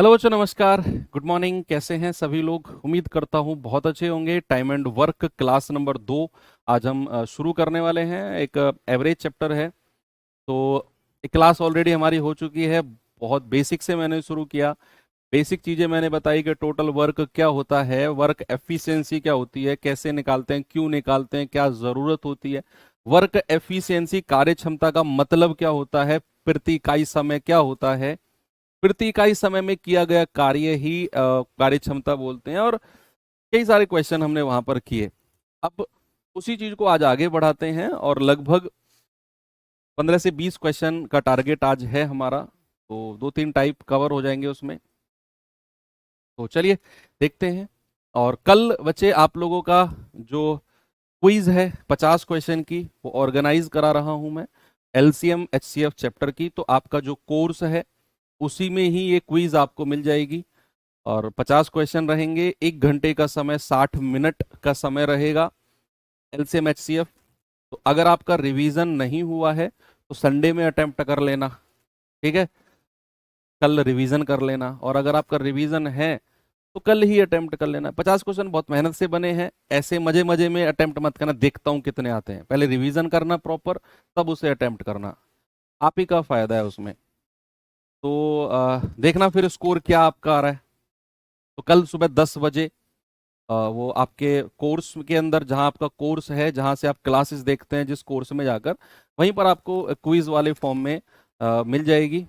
Hello बच्चों, नमस्कार, good morning. कैसे हैं सभी लोग? उम्मीद करता हूँ बहुत अच्छे होंगे। Time and work class number 2 आज हम शुरू करने वाले हैं। एक एवरेज चैप्टर है। तो एक क्लास ऑलरेडी हमारी हो चुकी है। बहुत बेसिक से मैंने शुरू किया। बेसिक चीज़ें मैंने बताई कि टोटल वर्क क्या होता है, वर्क एफिशिएंसी क्या होती है, कैसे निकालते हैं, क्यों निकालते हैं, क्या ज़रूरत होती है, वर्क एफिशिएंसी कार्य क्षमता का मतलब क्या होता है, प्रति इकाई समय क्या होता है, प्रति इकाई समय में किया गया कार्य ही कार्य क्षमता बोलते हैं। और कई सारे क्वेश्चन हमने वहां पर किए। अब उसी चीज को आज आगे बढ़ाते हैं और लगभग 15 से 20 क्वेश्चन का टारगेट आज है हमारा। तो दो तीन टाइप कवर हो जाएंगे उसमें। तो चलिए देखते हैं। और कल बच्चे आप लोगों का जो क्विज है 50 क्वेश्चन की, वो ऑर्गेनाइज करा रहा हूं मैं। एलसीएम एचसीएफ चैप्टर की। तो आपका जो कोर्स है उसी में ही ये क्विज आपको मिल जाएगी। और 50 क्वेश्चन रहेंगे, 1 घंटे का समय, 60 मिनट का समय रहेगा। LCM HCF. तो अगर आपका रिवीजन नहीं हुआ है तो संडे में अटेम्प्ट कर लेना। ठीक है, कल रिवीजन कर लेना। और अगर आपका रिवीजन है तो कल ही अटेम्प्ट कर लेना। 50 क्वेश्चन बहुत मेहनत से बने हैं। ऐसे मजे मजे में अटेम्प्ट मत करना, देखता हूं कितने आते हैं। पहले रिवीजन करना प्रॉपर, तब उसे अटेम्प्ट करना। आप ही का फायदा है उसमें। तो देखना फिर स्कोर क्या आपका आ रहा है। तो कल सुबह 10 बजे वो आपके कोर्स के अंदर, जहां आपका कोर्स है, जहां से आप क्लासेस देखते हैं, जिस कोर्स में जाकर, वहीं पर आपको क्विज वाले फॉर्म में मिल जाएगी।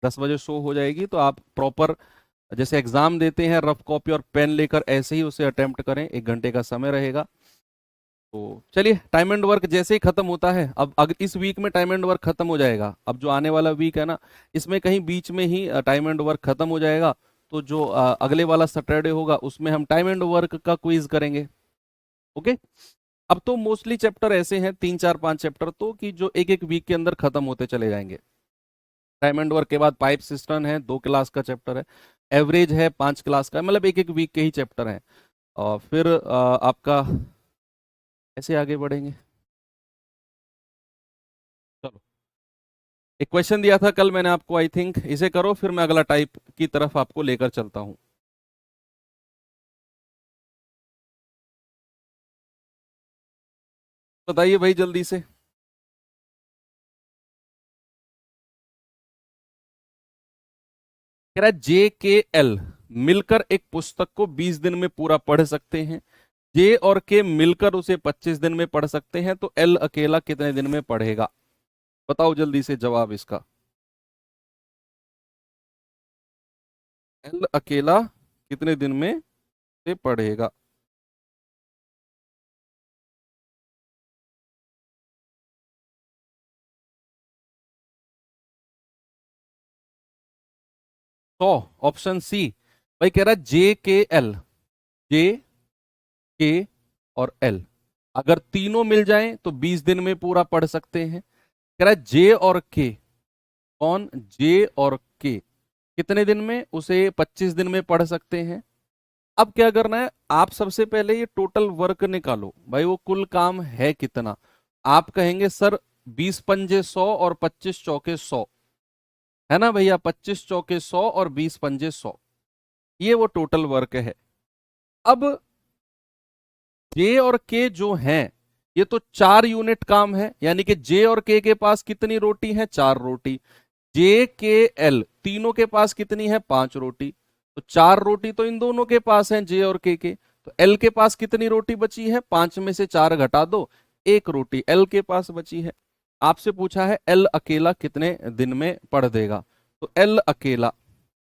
10 बजे शो हो जाएगी। तो आप प्रॉपर जैसे एग्जाम देते हैं, रफ कॉपी और पेन लेकर ऐसे ही उसे अटेम्प्ट करें। 1 घंटे का समय रहेगा। तो चलिए, टाइम एंड वर्क जैसे ही खत्म होता है, अब अगर इस वीक में टाइम एंड वर्क खत्म हो जाएगा, अब जो आने वाला वीक है ना, इसमें कहीं बीच में ही टाइम एंड वर्क खत्म हो जाएगा। तो जो अगले वाला सैटरडे होगा उसमें हम टाइम एंड वर्क का क्विज करेंगे। ओके। अब तो मोस्टली चैप्टर ऐसे हैं, 3 4 5 चैप्टर तो, कि जो एक एक वीक के अंदर खत्म होते चले जाएंगे। टाइम एंड वर्क के बाद पाइप सिस्टम है, 2 क्लास का चैप्टर है। एवरेज है 5 क्लास का, मतलब एक एक वीक के ही चैप्टर हैं। और फिर आपका ऐसे आगे बढ़ेंगे। चलो, एक क्वेश्चन दिया था कल मैंने आपको, आई थिंक इसे करो, फिर मैं अगला टाइप की तरफ आपको लेकर चलता हूं। बताइए भाई जल्दी से। कह रहा है JKL मिलकर एक पुस्तक को 20 दिन में पूरा पढ़ सकते हैं। जे और के मिलकर उसे 25 दिन में पढ़ सकते हैं। तो एल अकेला कितने दिन में पढ़ेगा? बताओ जल्दी से जवाब इसका। एल अकेला कितने दिन में से पढ़ेगा? तो ऑप्शन सी। भाई कह रहा है JKL, जे के और एल, अगर तीनों मिल जाएं तो 20 दिन में पूरा पढ़ सकते हैं। कह रहा है जे और के। कौन? जे और के कितने दिन में? उसे 25 दिन में पढ़ सकते हैं। अब क्या करना है, आप सबसे पहले ये टोटल वर्क निकालो भाई, वो कुल काम है कितना। आप कहेंगे सर 20 पंजे 100 और 25 चौके 100, है ना भैया? 25 चौके 100 और 20 पंजे 100, ये वो टोटल वर्क है। अब जे और के जो हैं, ये तो 4 यूनिट काम है, यानी कि जे और के पास कितनी रोटी है? 4 रोटी। जे के एल तीनों के पास कितनी है? 5 रोटी। तो 4 रोटी तो इन दोनों के पास है, जे और के। तो एल के पास कितनी रोटी बची है? 5 में से 4 घटा दो, 1 रोटी एल के पास बची है। आपसे पूछा है एल अकेला कितने दिन में पढ़ देगा। तो एल अकेला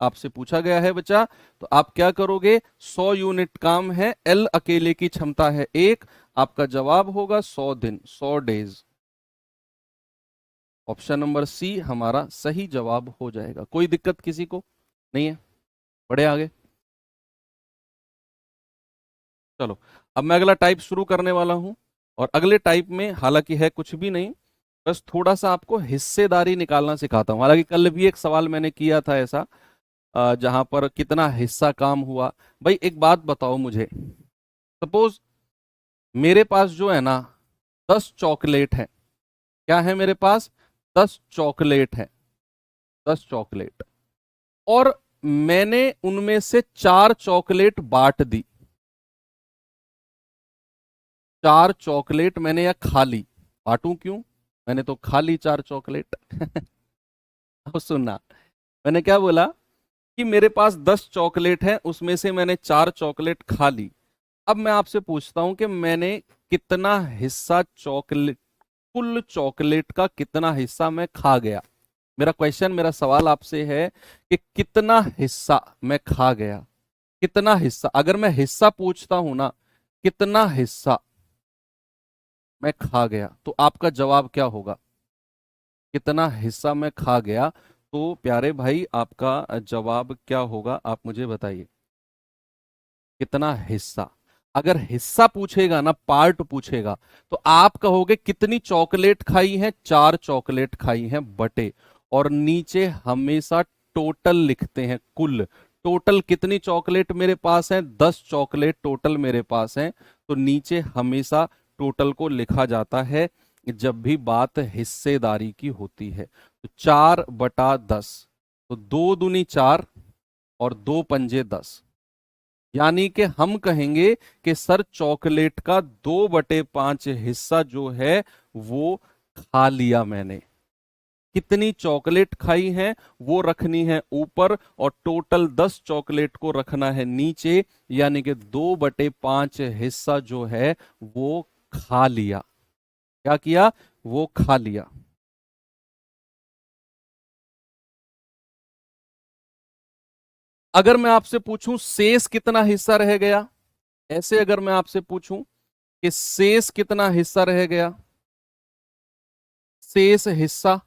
आपसे पूछा गया है बच्चा। तो आप क्या करोगे? 100 यूनिट काम है, एल अकेले की क्षमता है 1। आपका जवाब होगा 100 दिन, 100 डेज। ऑप्शन नंबर सी हमारा सही जवाब हो जाएगा। कोई दिक्कत किसी को नहीं है? बढ़े आगे। चलो, अब मैं अगला टाइप शुरू करने वाला हूं। और अगले टाइप में हालांकि है कुछ भी नहीं, बस थोड़ा सा आपको हिस्सेदारी निकालना सिखाता हूं। हालांकि कल भी एक सवाल मैंने किया था ऐसा, जहां पर कितना हिस्सा काम हुआ। भाई एक बात बताओ मुझे, सपोज मेरे पास जो है ना 10 चॉकलेट है। क्या है मेरे पास? 10 चॉकलेट है। 10 चॉकलेट। और मैंने उनमें से 4 चॉकलेट बांट दी। 4 चॉकलेट मैंने या खा ली, बांटू क्यों, मैंने तो खा ली 4 चॉकलेट। अब सुनना, मैंने क्या बोला कि मेरे पास 10 चॉकलेट है, उसमें से मैंने 4 चॉकलेट खा ली। अब मैं आपसे पूछता हूं कि मैंने कितना हिस्सा चॉकलेट, कुल चॉकलेट का कितना हिस्सा मैं खा गया। मेरा क्वेश्चन, मेरा सवाल आपसे है कि कितना हिस्सा मैं खा गया, कितना हिस्सा। अगर मैं हिस्सा पूछता हूं ना, कितना हिस्सा मैं खा गया, तो आपका जवाब क्या होगा? कितना हिस्सा मैं खा गया, तो प्यारे भाई आपका जवाब क्या होगा, आप मुझे बताइए। कितना हिस्सा, अगर हिस्सा पूछेगा ना, पार्ट पूछेगा, तो आप कहोगे कितनी चॉकलेट खाई है, 4 चॉकलेट खाई हैं बटे, और नीचे हमेशा टोटल लिखते हैं, कुल। टोटल कितनी चॉकलेट मेरे पास है, 10 चॉकलेट टोटल मेरे पास है, तो नीचे हमेशा टोटल को लिखा जाता है जब भी बात हिस्सेदारी की होती है। तो 4/10, तो 2 दूनी 4 और 2 पंजे 10, यानी कि हम कहेंगे कि सर चॉकलेट का 2/5 हिस्सा जो है वो खा लिया मैंने। कितनी चॉकलेट खाई है वो रखनी है ऊपर, और टोटल 10 चॉकलेट को रखना है नीचे, यानी कि 2/5 हिस्सा जो है वो खा लिया। क्या किया? वो खा लिया। अगर मैं आपसे पूछूं शेष कितना हिस्सा रह गया, ऐसे अगर मैं आपसे पूछूं कि शेष कितना हिस्सा रह गया, शेष हिस्सा,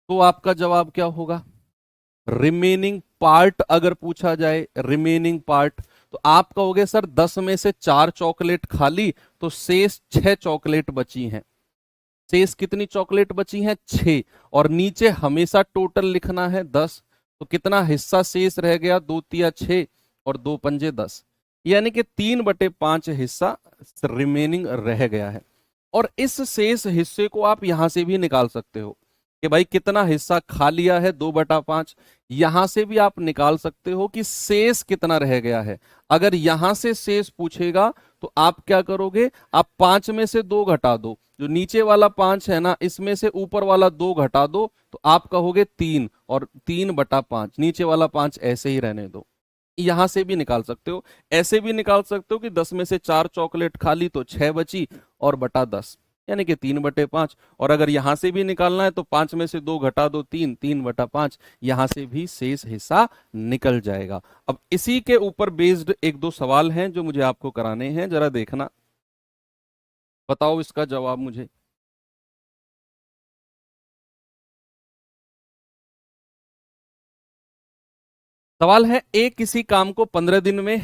तो आपका जवाब क्या होगा? रिमेनिंग पार्ट अगर पूछा जाए, रिमेनिंग पार्ट, तो आप कहोगे सर 10 में से 4 चॉकलेट खा ली, तो शेष 6 चॉकलेट बची हैं। शेष कितनी चॉकलेट बची हैं? 6, और नीचे हमेशा टोटल लिखना है 10, तो कितना हिस्सा शेष रह गया? 2 तिया 6 और 2 पंजे 10, यानी कि 3/5 हिस्सा रिमेनिंग रह गया है। और इस शेष हिस्से को आप यहां से भी निकाल सकते हो कि भाई कितना हिस्सा खा लिया है, 2/5। यहां से भी आप निकाल सकते हो कि शेष कितना रह गया है। अगर यहां से शेष पूछेगा तो आप क्या करोगे? आप 5 में से 2 घटा दो, जो नीचे वाला 5 है ना, इसमें से ऊपर वाला 2 घटा दो, तो आप कहोगे 3, और 3/5, नीचे वाला 5 ऐसे ही रहने दो। यहां से भी निकाल सकते हो, ऐसे भी निकाल सकते हो कि 10 में से 4 चॉकलेट खा ली तो 6 बची, और बटा 10, यानी कि 3/5। और अगर यहां से भी निकालना है तो 5 में से 2 घटा दो, 3, 3/5, यहां से भी शेष हिस्सा निकल जाएगा। अब इसी के ऊपर बेस्ड एक दो सवाल हैं जो मुझे आपको कराने हैं, जरा देखना, बताओ इसका जवाब मुझे। सवाल है, ए किसी काम को 15 दिन में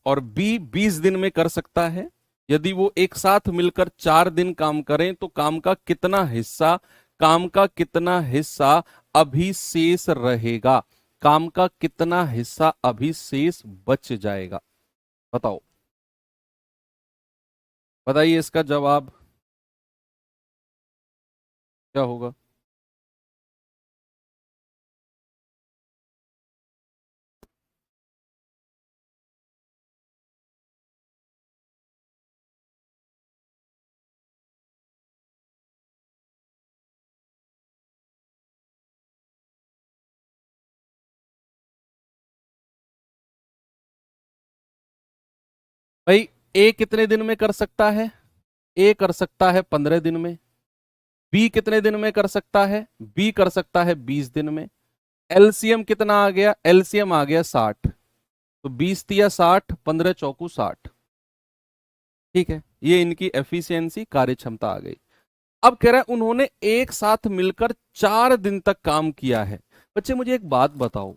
और बी 20 दिन में कर सकता है। यदि वो एक साथ मिलकर 4 दिन काम करें तो काम का कितना हिस्सा अभी शेष रहेगा, काम का कितना हिस्सा अभी शेष बच जाएगा? बताओ, बताइए इसका जवाब क्या होगा। भाई ए कितने दिन में कर सकता है? ए कर सकता है 15 दिन में। बी कितने दिन में कर सकता है? बी कर सकता है 20 दिन में। एलसीएम कितना आ गया? एलसीएम आ गया 60, तो 20 तिया 60, 15 चौकू 60। ठीक है, ये इनकी एफिशिएंसी, कार्य क्षमता आ गई। अब कह रहा है उन्होंने एक साथ मिलकर 4 दिन तक काम किया है। बच्चे मुझे एक बात बताओ,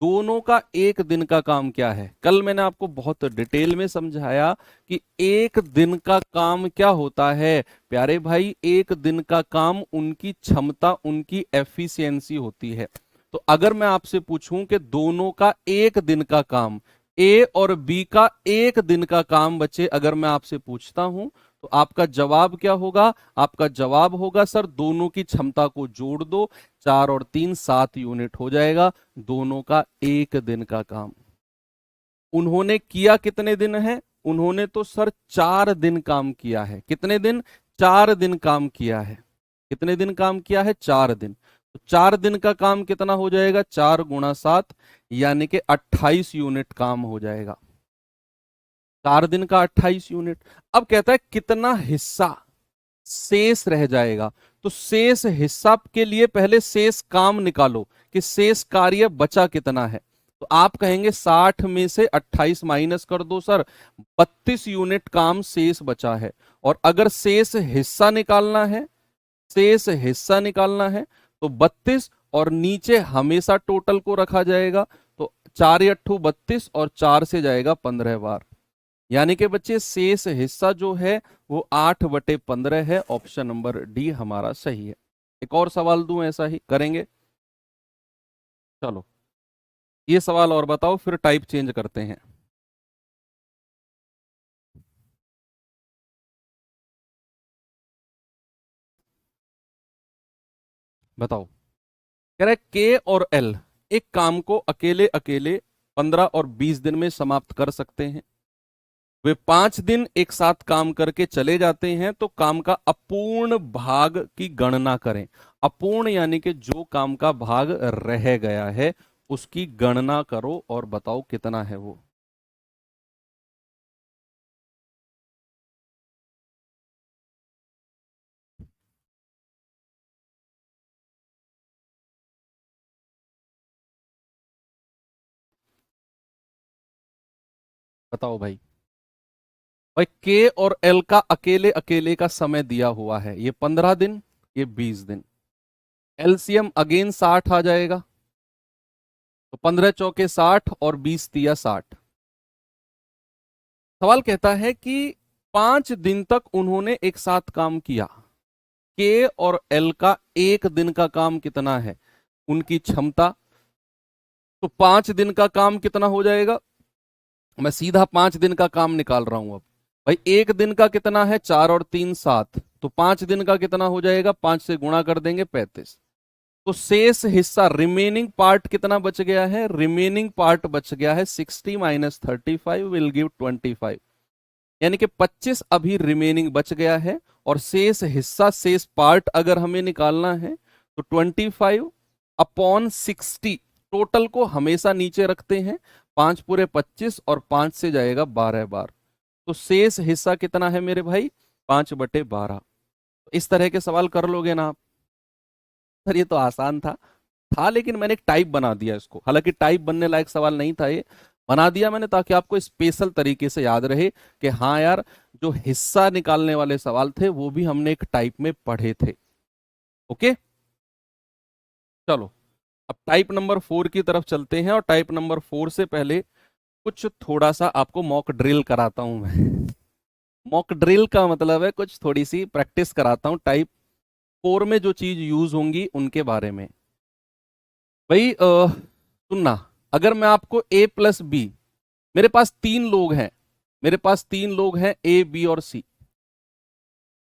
दोनों का एक दिन का काम क्या है? कल मैंने आपको बहुत डिटेल में समझाया कि एक दिन का काम क्या होता है। प्यारे भाई, एक दिन का काम उनकी क्षमता, उनकी एफिशिएंसी होती है। तो अगर मैं आपसे पूछूं कि दोनों का एक दिन का काम, ए और बी का एक दिन का काम, बच्चे अगर मैं आपसे पूछता हूं, तो तो आपका जवाब क्या होगा? आपका जवाब होगा सर दोनों की क्षमता को जोड़ दो, 4 और 3 7 यूनिट हो जाएगा, दोनों का एक दिन का काम। उन्होंने किया कितने दिन है? उन्होंने तो सर 4 दिन काम किया है। कितने दिन? 4 दिन काम किया है। कितने दिन काम किया है? 4 दिन। तो 4 दिन का काम कितना हो जाएगा? 4 × 7 यानी कि 28 यूनिट काम हो जाएगा। 4 दिन का 28 यूनिट। अब कहता है कितना हिस्सा शेष रह जाएगा। तो शेष हिस्सा के लिए पहले शेष काम निकालो कि शेष कार्य बचा कितना है। तो आप कहेंगे 60 में से 28 माइनस कर दो सर, 32 यूनिट काम शेष बचा है। और अगर शेष हिस्सा निकालना है, शेष हिस्सा निकालना है तो 32 और नीचे हमेशा टोटल को रखा जाएगा। तो 4 या 32 और 4 से जाएगा 15 बार, यानी कि बच्चे शेष हिस्सा जो है वो 8/15 है। ऑप्शन नंबर डी हमारा सही है। एक और सवाल दूं, ऐसा ही करेंगे। चलो ये सवाल और बताओ, फिर टाइप चेंज करते हैं। बताओ। कह रहा है के और एल एक काम को अकेले अकेले 15 और 20 दिन में समाप्त कर सकते हैं। वे 5 दिन एक साथ काम करके चले जाते हैं, तो काम का अपूर्ण भाग की गणना करें। अपूर्ण यानी कि जो काम का भाग रह गया है उसकी गणना करो और बताओ कितना है वो। बताओ भाई। भाई के और एल का अकेले अकेले का समय दिया हुआ है, ये 15 दिन, ये 20 दिन। एलसीएम अगेन 60 आ जाएगा। तो 15 चौके 60 और 20 × 3 = 60। सवाल कहता है कि 5 दिन तक उन्होंने एक साथ काम किया। के और एल का एक दिन का काम कितना है? उनकी क्षमता। तो 5 दिन का काम कितना हो जाएगा? मैं सीधा 5 दिन का काम निकाल रहा हूं अब। भाई एक दिन का कितना है? 4 और 3 7। तो 5 दिन का कितना हो जाएगा? 5 से गुणा कर देंगे, 35। तो शेष हिस्सा रिमेनिंग पार्ट कितना बच गया है? रिमेनिंग पार्ट बच गया है 60 - 35 विल गिव 25, यानी कि 25 अभी रिमेनिंग बच गया है। और शेष हिस्सा, शेष पार्ट अगर हमें निकालना है तो 25/60। टोटल को हमेशा नीचे रखते हैं, 5 पूरे 25 और 5 से जाएगा 12 बार। तो शेष हिस्सा कितना है मेरे भाई? 5/12। इस तरह के सवाल कर लोगे ना आप? सर ये तो आसान था लेकिन मैंने एक टाइप बना दिया इसको। हालांकि टाइप बनने लायक सवाल नहीं था, ये बना दिया मैंने ताकि आपको स्पेशल तरीके से याद रहे कि हाँ यार, जो हिस्सा निकालने वाले सवाल थे वो भी हमने एक टाइप में पढ़े थे। ओके, चलो अब टाइप नंबर 4 की तरफ चलते हैं। और टाइप नंबर 4 से पहले कुछ थोड़ा सा आपको मॉक ड्रिल कराता हूं मैं। मॉक ड्रिल का मतलब है कुछ थोड़ी सी प्रैक्टिस कराता हूं टाइप 4 में जो चीज यूज होंगी उनके बारे में। भाई सुनना, अगर मैं आपको A+B, मेरे पास 3 लोग हैं, मेरे पास 3 लोग हैं A B और C।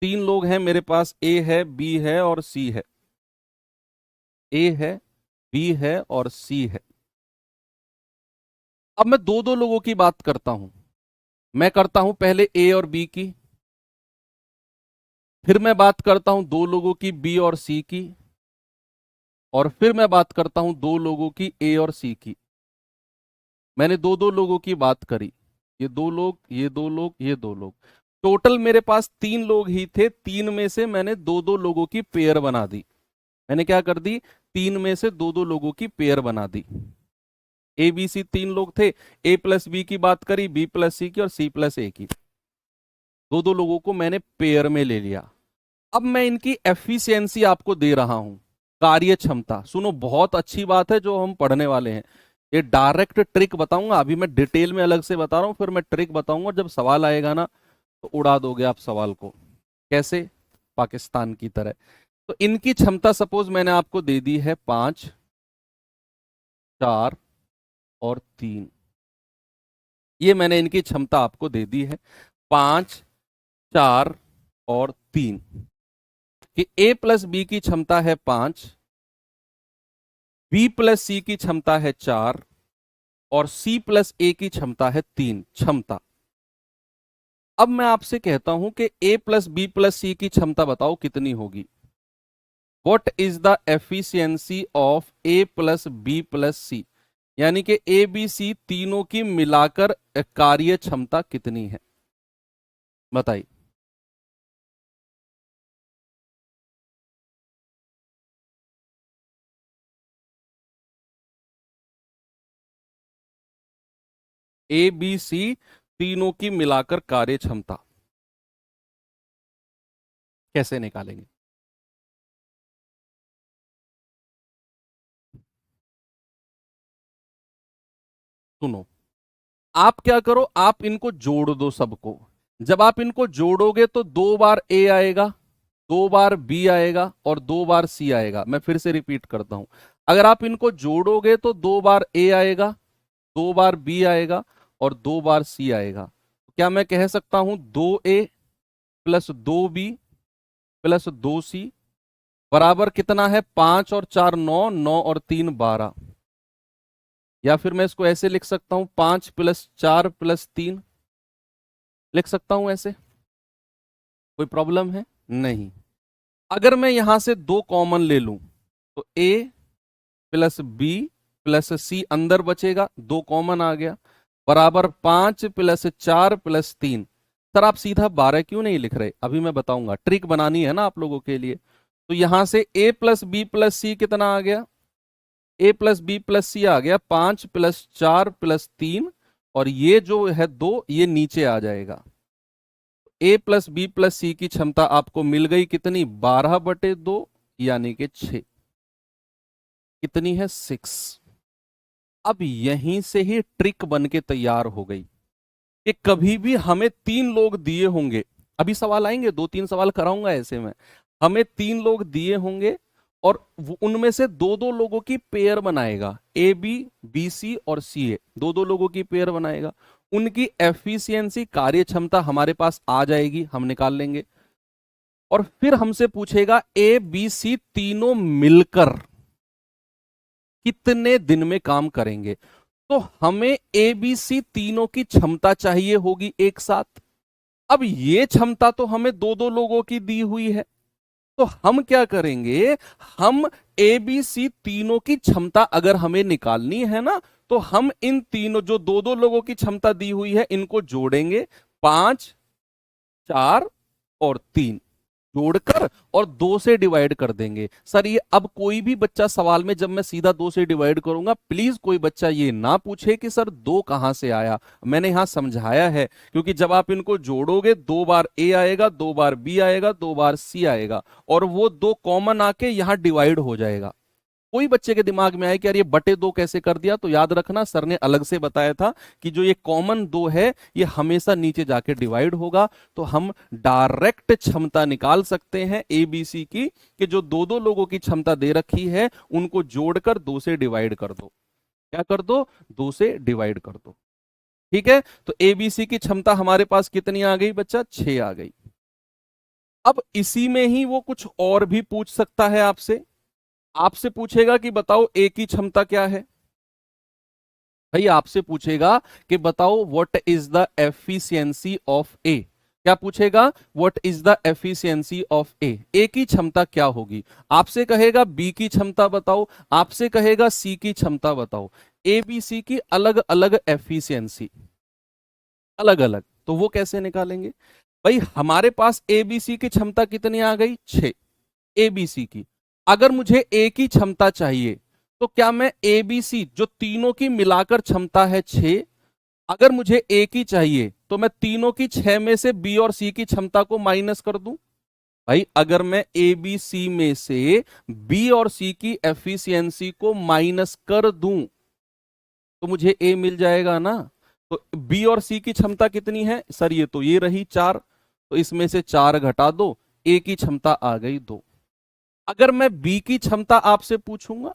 3 लोग हैं मेरे पास, A है, B है और C है। A है, B है और C है। अब मैं दो दो लोगों की बात करता हूं। मैं करता हूं पहले A और B की, फिर मैं बात करता हूं 2 लोगों की B और C की, और फिर मैं बात करता हूं 2 लोगों की A और C की। मैंने दो दो लोगों की बात करी, ये 2 लोग, ये 2 लोग, ये 2 लोग। टोटल मेरे पास 3 लोग ही थे। 3 में से मैंने दो दो लोगों की पेयर बना दी। मैंने क्या कर दी? 3 में से दो दो लोगों की पेयर बना दी। ए बी सी 3 लोग थे, A+B की बात करी, B+C की और C+A की। दो दो लोगों को मैंने पेयर में ले लिया। अब मैं इनकी एफिशिएंसी आपको दे रहा हूं, कार्य क्षमता। सुनो, बहुत अच्छी बात है जो हम पढ़ने वाले हैं। ये डायरेक्ट ट्रिक बताऊंगा, अभी मैं डिटेल में अलग से बता रहा हूं, फिर मैं ट्रिक बताऊंगा। जब सवाल आएगा ना तो उड़ा दोगे आप सवाल को। कैसे? पाकिस्तान की तरह। तो इनकी क्षमता सपोज मैंने आपको दे दी है 5 4 और 3। ये मैंने इनकी क्षमता आपको दे दी है 5 4 और 3 कि a प्लस बी की क्षमता है 5, b प्लस सी की क्षमता है 4 और c प्लस ए की क्षमता है 3 क्षमता। अब मैं आपसे कहता हूं कि a plus B plus C की क्षमता बताओ कितनी होगी। What is the efficiency of a plus B plus C, यानी कि ए बी सी तीनों की मिलाकर कार्य क्षमता कितनी है, बताइए। ए बी सी तीनों की मिलाकर कार्य क्षमता कैसे निकालेंगे? सुनो, आप क्या करो, आप इनको जोड़ दो सबको। जब आप इनको जोड़ोगे तो 2 बार ए आएगा, 2 बार बी आएगा और 2 बार सी आएगा। मैं फिर से रिपीट करता हूं, अगर आप इनको जोड़ोगे तो 2 बार ए आएगा, 2 बार बी आएगा और 2 बार सी आएगा। क्या मैं कह सकता हूं 2a plus 2b plus 2c बराबर कितना है? 5 और 4 9, 9 और 3 12। या फिर मैं इसको ऐसे लिख सकता हूं 5 + 4 + 3 लिख सकता हूं ऐसे। कोई प्रॉब्लम है? नहीं। अगर मैं यहां से 2 कॉमन ले लूं तो a प्लस बी प्लस सी अंदर बचेगा, 2 कॉमन आ गया, बराबर 5 + 4 + 3। सर आप सीधा 12 क्यों नहीं लिख रहे? अभी मैं बताऊंगा, ट्रिक बनानी है ना आप लोगों के लिए। तो यहां से a प्लस बी प्लस सी कितना आ गया? a प्लस बी प्लस सी आ गया 5 + 4 + 3, और ये जो है 2 ये नीचे आ जाएगा। a plus B plus C की क्षमता आपको मिल गई कितनी? 12/2 यानी कि 6। कितनी है? 6। अब यहीं से ही ट्रिक बन के तैयार हो गई कि कभी भी हमें 3 लोग दिए होंगे, अभी सवाल आएंगे, 2-3 सवाल कराऊंगा ऐसे में। हमें 3 लोग दिए होंगे और उनमें से 2-2 लोगों की पेयर बनाएगा, ए बी, बी सी और सी ए, 2-2 लोगों की पेयर बनाएगा। उनकी एफिशिएंसी कार्य क्षमता हमारे पास आ जाएगी, हम निकाल लेंगे। और फिर हमसे पूछेगा ए बी सी तीनों मिलकर कितने दिन में काम करेंगे। तो हमें ए बी सी तीनों की क्षमता चाहिए होगी एक साथ। अब ये क्षमता तो हमें 2-2 लोगों की दी हुई है, तो हम क्या करेंगे, हम ए बी सी तीनों की क्षमता अगर हमें निकालनी है ना, तो हम इन तीनों जो 2-2 लोगों की क्षमता दी हुई है इनको जोड़ेंगे, 5 4 और 3 जोड़कर और 2 से डिवाइड कर देंगे। सर ये अब कोई भी बच्चा सवाल में जब मैं सीधा 2 से डिवाइड करूंगा, प्लीज कोई बच्चा ये ना पूछे कि सर 2 कहां से आया। मैंने यहां समझाया है, क्योंकि जब आप इनको जोड़ोगे 2 बार ए आएगा, 2 बार बी आएगा, 2 बार सी आएगा, और वो 2 कॉमन आके यहां डिवाइड हो जाएगा। कोई बच्चे के दिमाग में आए कि यार ये बटे 2 कैसे कर दिया, तो याद रखना सर ने अलग से बताया था कि जो ये कॉमन 2 है ये हमेशा नीचे जाके डिवाइड होगा। तो हम डायरेक्ट क्षमता निकाल सकते हैं एबीसी की, कि जो 2-2 लोगों की क्षमता दे रखी है उनको जोड़कर 2 से डिवाइड कर दो। क्या कर दो? 2 से डिवाइड कर दो। ठीक है, तो एबीसी की क्षमता हमारे पास कितनी आ गई बच्चा? 6 आ गई। अब इसी में ही वो कुछ और भी पूछ सकता है आपसे। आपसे पूछेगा कि बताओ ए की क्षमता क्या है। भाई आपसे पूछेगा कि बताओ what is the efficiency of A. क्या पूछेगा? What is the efficiency of A. A की क्षमता क्या होगी? आपसे कहेगा बी की क्षमता बताओ, आपसे कहेगा सी की क्षमता बताओ। ए बी सी की अलग अलग एफिशिएंसी, अलग अलग, तो वो कैसे निकालेंगे? भाई हमारे पास ए बी सी की क्षमता कितनी आ गई? 6 ए बी सी की। अगर मुझे ए की क्षमता चाहिए तो क्या मैं ए बी सी जो तीनों की मिलाकर क्षमता है 6, अगर मुझे ए की चाहिए तो मैं तीनों की 6 में से बी और सी की क्षमता को माइनस कर दूं। भाई अगर मैं ए बी सी में से बी और सी की एफिशिएंसी को माइनस कर दूं तो मुझे ए मिल जाएगा ना। तो बी और सी की क्षमता कितनी है सर? ये तो ये रही 4, तो इसमें से 4 घटा दो, ए की क्षमता आ गई 2। अगर मैं बी की क्षमता आपसे पूछूंगा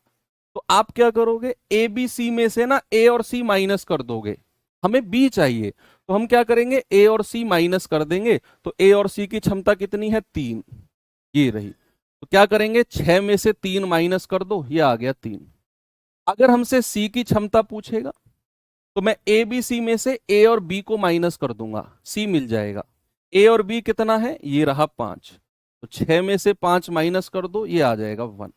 तो आप क्या करोगे? ए बी सी में से ना ए और सी माइनस कर दोगे, हमें बी चाहिए, तो हम क्या करेंगे, ए और सी माइनस कर देंगे, तो ए और सी की क्षमता कितनी है, 3, ये रही। तो क्या करेंगे, 6 में से 3 माइनस कर दो, ये आ गया 3। अगर हमसे सी की क्षमता पूछेगा तो मैं ए बी सी में से ए और बी को माइनस कर दूंगा, सी मिल जाएगा। ए और बी कितना है, ये रहा 5, तो 6 में से 5 माइनस कर दो, ये आ जाएगा 1।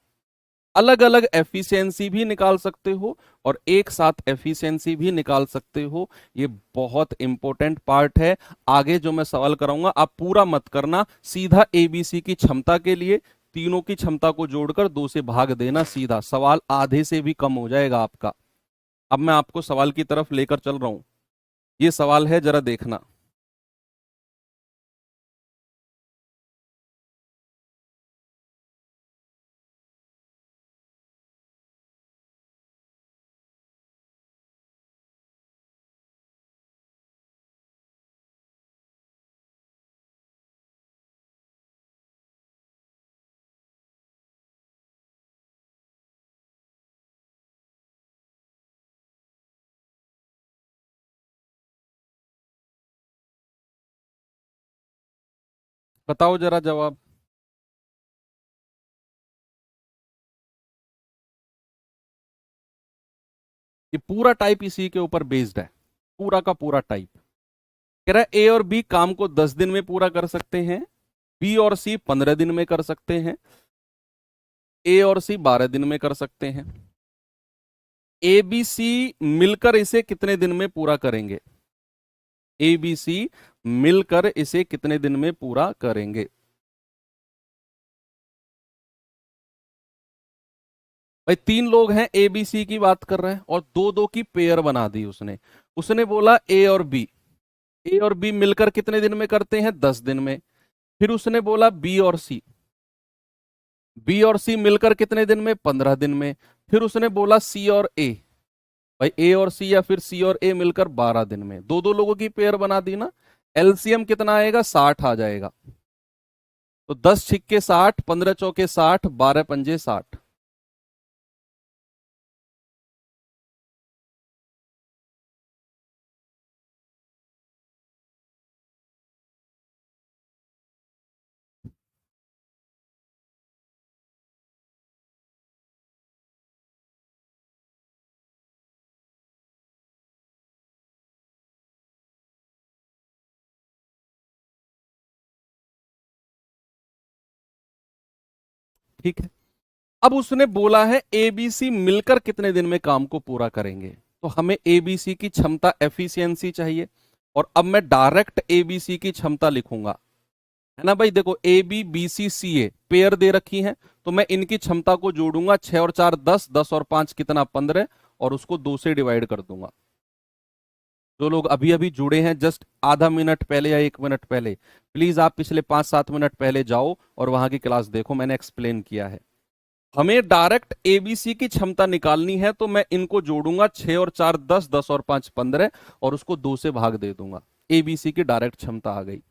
अलग अलग एफिशिएंसी भी निकाल सकते हो और एक साथ एफिशिएंसी भी निकाल सकते हो, ये बहुत इंपॉर्टेंट पार्ट है। आगे जो मैं सवाल कराऊंगा आप पूरा मत करना, सीधा एबीसी की क्षमता के लिए तीनों की क्षमता को जोड़कर 2 से भाग देना, सीधा सवाल आधे से भी कम हो जाएगा आपका। अब मैं आपको सवाल की तरफ लेकर चल रहा हूं, ये सवाल है, जरा देखना। बताओ जरा जवाब। ये पूरा टाइप इसी के ऊपर बेस्ड है, पूरा का पूरा टाइप। कह रहा है ए और बी काम को 10 दिन में पूरा कर सकते हैं, बी और सी 15 दिन में कर सकते हैं, ए और सी 12 दिन में कर सकते हैं। ए बी सी मिलकर इसे कितने दिन में पूरा करेंगे, ए बी सी मिलकर इसे कितने दिन में पूरा करेंगे। भाई 3 लोग हैं, ए बी सी की बात कर रहे हैं और दो दो की पेयर बना दी उसने। उसने बोला ए और बी, ए और बी मिलकर कितने दिन में करते हैं, 10 दिन में। फिर उसने बोला बी और सी, बी और सी मिलकर कितने दिन में, 15 दिन में। फिर उसने बोला सी और ए, भाई ए और सी या फिर सी और ए मिलकर 12 दिन में। दो दो लोगों की पेयर बना दी ना, एलसीएम कितना आएगा, 60 आ जाएगा। तो 10 छिक्के 60, 15 चौके 60, 12 पंजे 60। ठीक है, अब उसने बोला है एबीसी मिलकर कितने दिन में काम को पूरा करेंगे, तो हमें एबीसी की क्षमता एफिशिएंसी चाहिए। और अब मैं डायरेक्ट एबीसी की क्षमता लिखूंगा, है ना भाई। देखो A B B C C A pair दे रखी हैं, तो मैं इनकी क्षमता को जोड़ूंगा, 6 और 4 10, 10 और 5 कितना, 15, और उसको 2 से डिवाइड कर दूंगा। जो लोग अभी अभी जुड़े हैं जस्ट आधा मिनट पहले या 1 मिनट पहले, प्लीज आप पिछले 5-7 मिनट पहले जाओ और वहां की क्लास देखो, मैंने एक्सप्लेन किया है। हमें डायरेक्ट एबीसी की क्षमता निकालनी है, तो मैं इनको जोड़ूंगा, 6 और 4 10, 10 और 5 15, और उसको 2 से भाग दे दूंगा। एबीसी की डायरेक्ट क्षमता आ गई।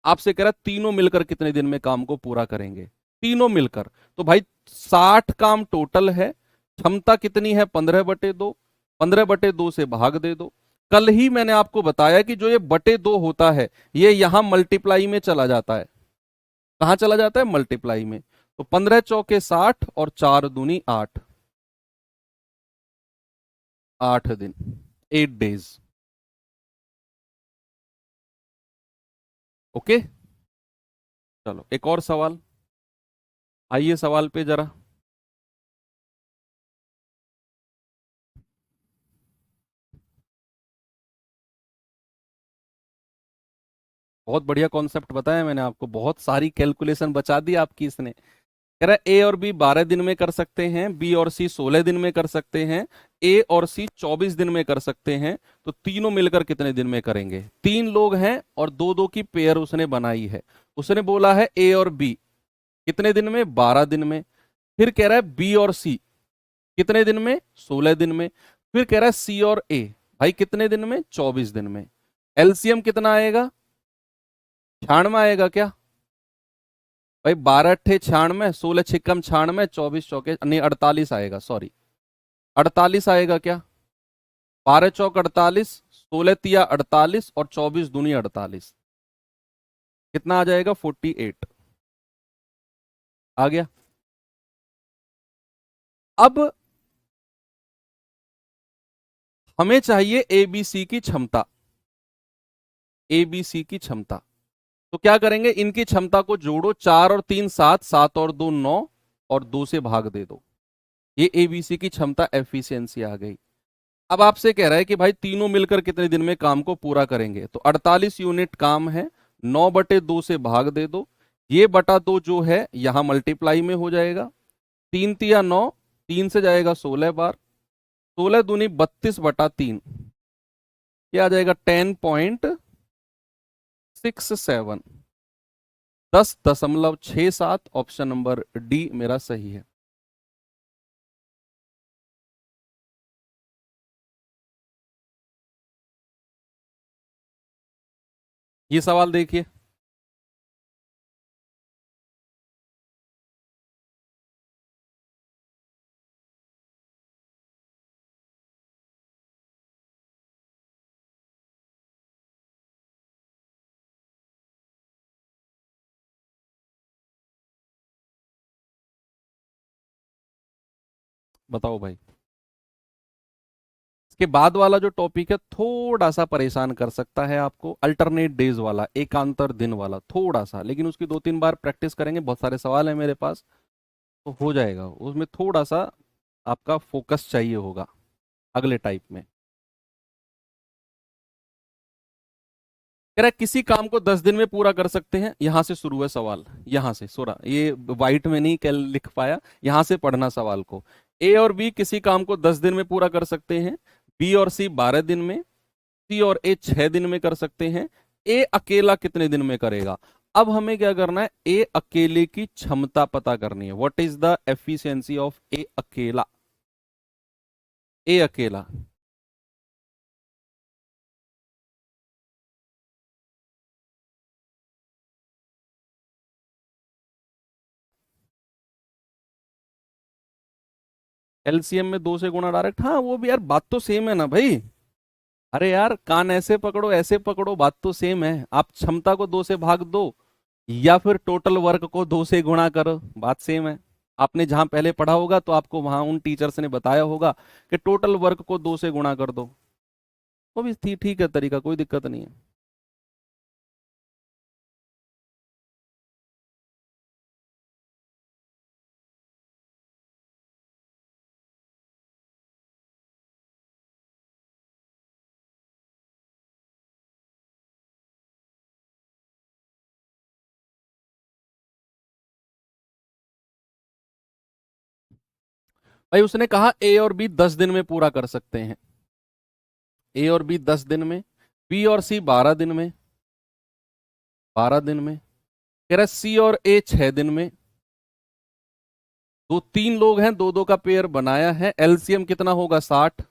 आपसे कह रहा है तीनों मिलकर कितने दिन में काम को पूरा करेंगे, तीनों मिलकर। तो भाई 60 काम टोटल है, क्षमता कितनी है, 15/2, 15/2 से भाग दे दो। कल ही मैंने आपको बताया कि जो ये बटे 2 होता है, ये यहां मल्टीप्लाई में चला जाता है। कहां चला जाता है, मल्टीप्लाई में। तो 15 चौके 60 और 4 दूनी 8, 8 दिन, 8 डेज। ओके, चलो एक और सवाल, आइए सवाल पे जरा। बहुत बढ़िया कॉन्सेप्ट बताया मैंने आपको, बहुत सारी कैलकुलेशन बचा दी आपकी इसने। कह रहा है ए और बी 12 दिन में कर सकते हैं, बी और सी 16 दिन में कर सकते हैं, ए और सी 24 दिन में कर सकते हैं, तो तीनों मिलकर कितने दिन में करेंगे। 3 लोग हैं और दो दो की पेयर उसने बनाई है। उसने बोला है ए और बी कितने दिन में, 12 दिन में। फिर कह रहा है बी और सी कितने दिन में, 16 दिन में। फिर कह रहा है सी और ए, भाई कितने दिन में, 24 दिन में। एलसीएम कितना आएगा, 96 आएगा क्या, भाई 12 अट्ठे 96, 16 छिक्कम 96, 24 चौके नहीं 48 आएगा, सॉरी 48 आएगा क्या, 12 चौक 48, 16 तिया 48 और 24 दूनी 48, कितना आ जाएगा? 48 आ गया। अब हमें चाहिए एबीसी की क्षमता, एबीसी की क्षमता। तो क्या करेंगे, इनकी क्षमता को जोड़ो, 4 और 3 7, 7 और 2 9, और 2 से भाग दे दो। ये एबीसी की क्षमता एफिशिएंसी आ गई। अब आपसे कह रहा है कि भाई तीनों मिलकर कितने दिन में काम को पूरा करेंगे, तो 48 यूनिट काम है, 9/2 से भाग दे दो। ये बटा 2 जो है यहां मल्टीप्लाई में हो जाएगा, 3 तिया 9, 3 से जाएगा 16 बार, 16 दूनी 32/3, ये आ जाएगा 10.67, 10.67। ऑप्शन नंबर डी मेरा सही है। ये सवाल देखिए, बताओ भाई। इसके बाद वाला जो टॉपिक है थोड़ा सा परेशान कर सकता है आपको, अल्टरनेट डेज वाला, एकांतर दिन वाला, थोड़ा सा, लेकिन उसकी 2-3 बार प्रैक्टिस करेंगे, बहुत सारे सवाल हैं मेरे पास, तो हो जाएगा। उसमें थोड़ा सा आपका फोकस चाहिए होगा अगले टाइप में। कह रहा है किसी काम को 10 दिन में पूरा कर सकते हैं, यहां से शुरू है सवाल, यहां से सोरा, ये वाइट में नहीं कल लिख पाया, यहां से पढ़ना सवाल को। ए और बी किसी काम को 10 दिन में पूरा कर सकते हैं, बी और सी 12 दिन में, सी और ए 6 दिन में कर सकते हैं, ए अकेला कितने दिन में करेगा? अब हमें क्या करना है, ए अकेले की क्षमता पता करनी है। What is the efficiency of A अकेला? ए अकेला, एलसीएम में 2 से गुणा डायरेक्ट, हाँ वो भी यार बात तो सेम है ना भाई। अरे यार कान ऐसे पकड़ो ऐसे पकड़ो, बात तो सेम है। आप क्षमता को 2 से भाग दो या फिर टोटल वर्क को 2 से गुणा करो, बात सेम है। आपने जहां पहले पढ़ा होगा तो आपको वहां उन टीचर्स ने बताया होगा कि टोटल वर्क को 2 से गुणा कर दो, वो भी ठीक है तरीका, कोई दिक्कत नहीं है। भाई उसने कहा ए और बी 10 दिन में पूरा कर सकते हैं, ए और बी 10 दिन में, बी और सी 12 दिन में, 12 दिन में, कह रहा सी और ए 6 दिन में। दो 3 लोग हैं, 2-2 का पेयर बनाया है, एलसीएम कितना होगा 60,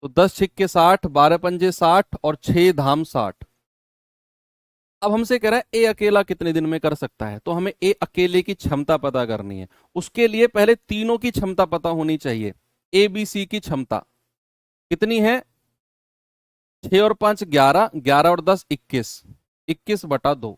तो 10 छिक्के 60, 12 पंजे 60 और 6 धाम 60। अब हमसे कह रहा है ए अकेला कितने दिन में कर सकता है, तो हमें ए अकेले की क्षमता पता करनी है। उसके लिए पहले तीनों की क्षमता पता होनी चाहिए। ए बी सी की क्षमता कितनी है? 6 और 5 11, 11 और 10 21, 21/2।